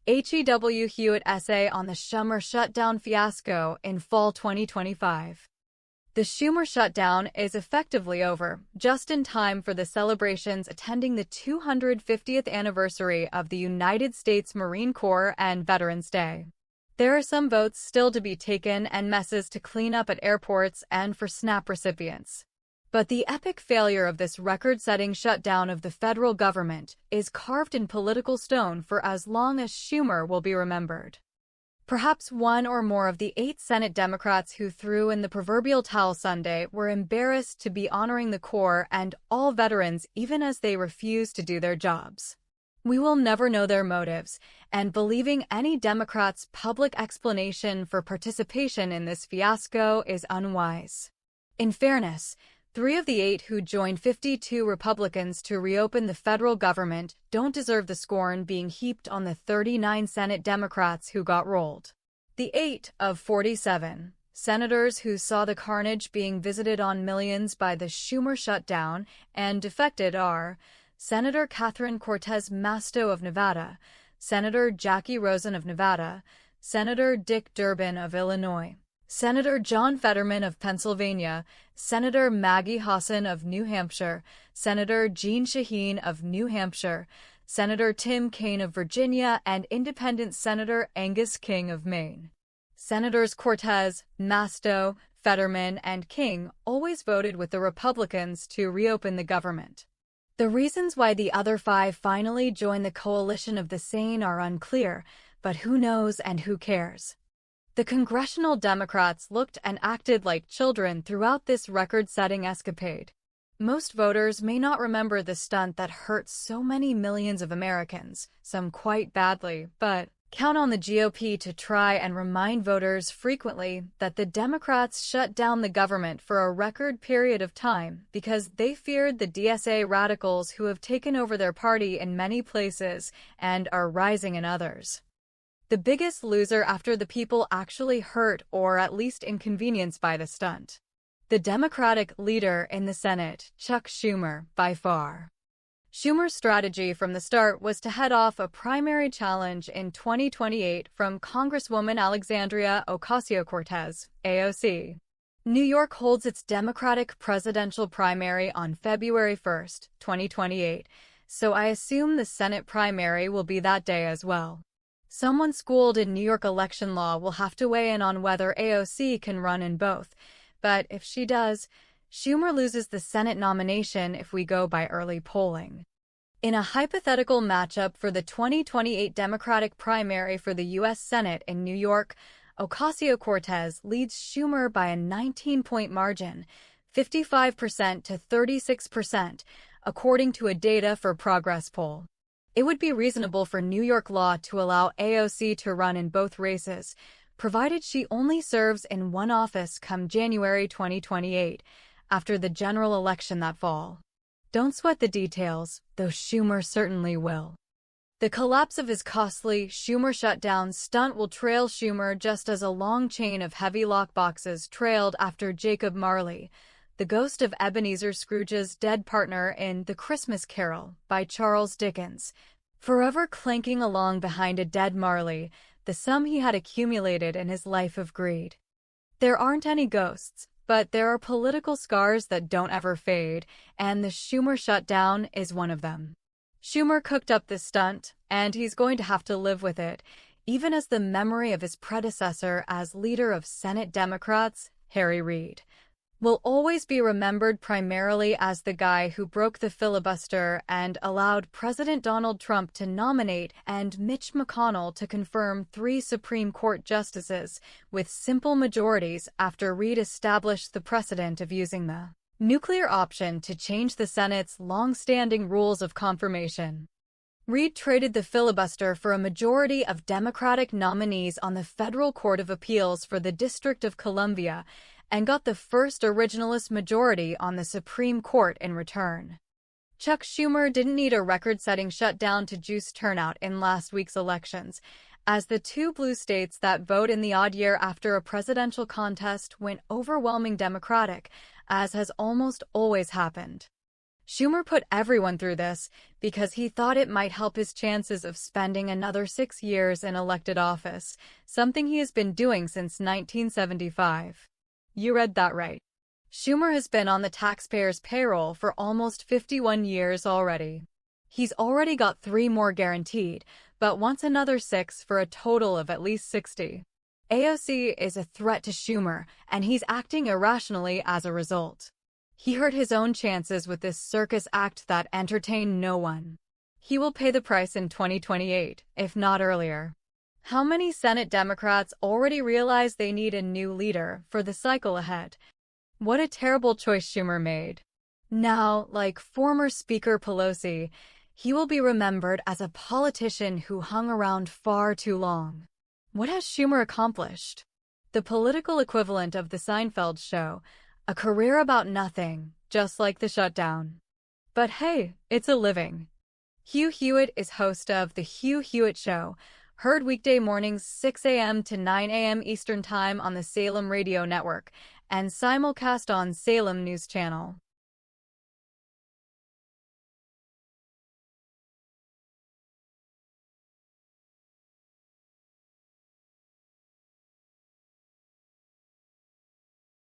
Hugh Hewett essay on the Schumer Shutdown Fiasco in fall 2025. The Schumer shutdown is effectively over, just in time for the celebrations attending the 250th anniversary of the United States Marine Corps and Veterans Day. There are some votes still to be taken and messes to clean up at airports and for SNAP recipients. But the epic failure of this record-setting shutdown of the federal government is carved in political stone for as long as Schumer will be remembered. Perhaps one or more of the 8 Senate Democrats who threw in the proverbial towel Sunday were embarrassed to be honoring the Corps and all veterans even as they refuse to do their jobs. We will never know their motives, and believing any Democrat's public explanation for participation in this fiasco is unwise. In fairness, 3 of the 8 who joined 52 Republicans to reopen the federal government don't deserve the scorn being heaped on the 39 Senate Democrats who got rolled. The 8 of 47 senators who saw the carnage being visited on millions by the Schumer shutdown and defected are Senator Catherine Cortez Masto of Nevada, Senator Jackie Rosen of Nevada, Senator Dick Durbin of Illinois, Senator John Fetterman of Pennsylvania, Senator Maggie Hassan of New Hampshire, Senator Jeanne Shaheen of New Hampshire, Senator Tim Kaine of Virginia, and Independent Senator Angus King of Maine. Senators Cortez, Masto, Fetterman, and King always voted with the Republicans to reopen the government. The reasons why the other 5 finally joined the coalition of the sane are unclear, but who knows and who cares? The congressional Democrats looked and acted like children throughout this record-setting escapade. Most voters may not remember the stunt that hurt so many millions of Americans, some quite badly, but count on the GOP to try and remind voters frequently that the Democrats shut down the government for a record period of time because they feared the DSA radicals who have taken over their party in many places and are rising in others. The biggest loser after the people actually hurt or at least inconvenienced by the stunt. The Democratic leader in the Senate, Chuck Schumer, by far. Schumer's strategy from the start was to head off a primary challenge in 2028 from Congresswoman Alexandria Ocasio-Cortez, AOC. New York holds its Democratic presidential primary on February 1, 2028, so I assume the Senate primary will be that day as well. Someone schooled in New York election law will have to weigh in on whether AOC can run in both, but if she does, Schumer loses the Senate nomination if we go by early polling. In a hypothetical matchup for the 2028 Democratic primary for the US Senate in New York, Ocasio-Cortez leads Schumer by a 19-point margin, 55% to 36%, according to a Data for Progress poll. It would be reasonable for New York law to allow AOC to run in both races, provided she only serves in one office come January 2028, after the general election that fall. Don't sweat the details, though Schumer certainly will. The collapse of his costly Schumer shutdown stunt will trail Schumer just as a long chain of heavy lockboxes trailed after Jacob Marley, the ghost of Ebenezer Scrooge's dead partner in The Christmas Carol by Charles Dickens, forever clanking along behind a dead Marley, the sum he had accumulated in his life of greed. There aren't any ghosts, but there are political scars that don't ever fade, and the Schumer shutdown is one of them. Schumer cooked up this stunt, and he's going to have to live with it, even as the memory of his predecessor as leader of Senate Democrats, Harry Reid, will always be remembered primarily as the guy who broke the filibuster and allowed President Donald Trump to nominate and Mitch McConnell to confirm 3 Supreme Court justices with simple majorities after Reid established the precedent of using the nuclear option to change the Senate's long-standing rules of confirmation. Reid traded the filibuster for a majority of Democratic nominees on the Federal Court of Appeals for the District of Columbia and got the first originalist majority on the Supreme Court in return. Chuck Schumer didn't need a record-setting shutdown to juice turnout in last week's elections, as the 2 blue states that vote in the odd year after a presidential contest went overwhelming Democratic, as has almost always happened. Schumer put everyone through this because he thought it might help his chances of spending another 6 years in elected office, something he has been doing since 1975. You read that right. Schumer has been on the taxpayers' payroll for almost 51 years already. He's already got 3 more guaranteed, but wants another 6 for a total of at least 60. AOC is a threat to Schumer, and he's acting irrationally as a result. He hurt his own chances with this circus act that entertained no one. He will pay the price in 2028, if not earlier. How many Senate Democrats already realize they need a new leader for the cycle ahead? What a terrible choice Schumer made. Now, like former Speaker Pelosi, he will be remembered as a politician who hung around far too long. What has Schumer accomplished? The political equivalent of the Seinfeld show, a career about nothing, just like the shutdown. But hey, it's a living. Hugh Hewett is host of The Hugh Hewett Show, heard weekday mornings 6 a.m. to 9 a.m. Eastern Time on the Salem Radio Network, and simulcast on Salem News Channel.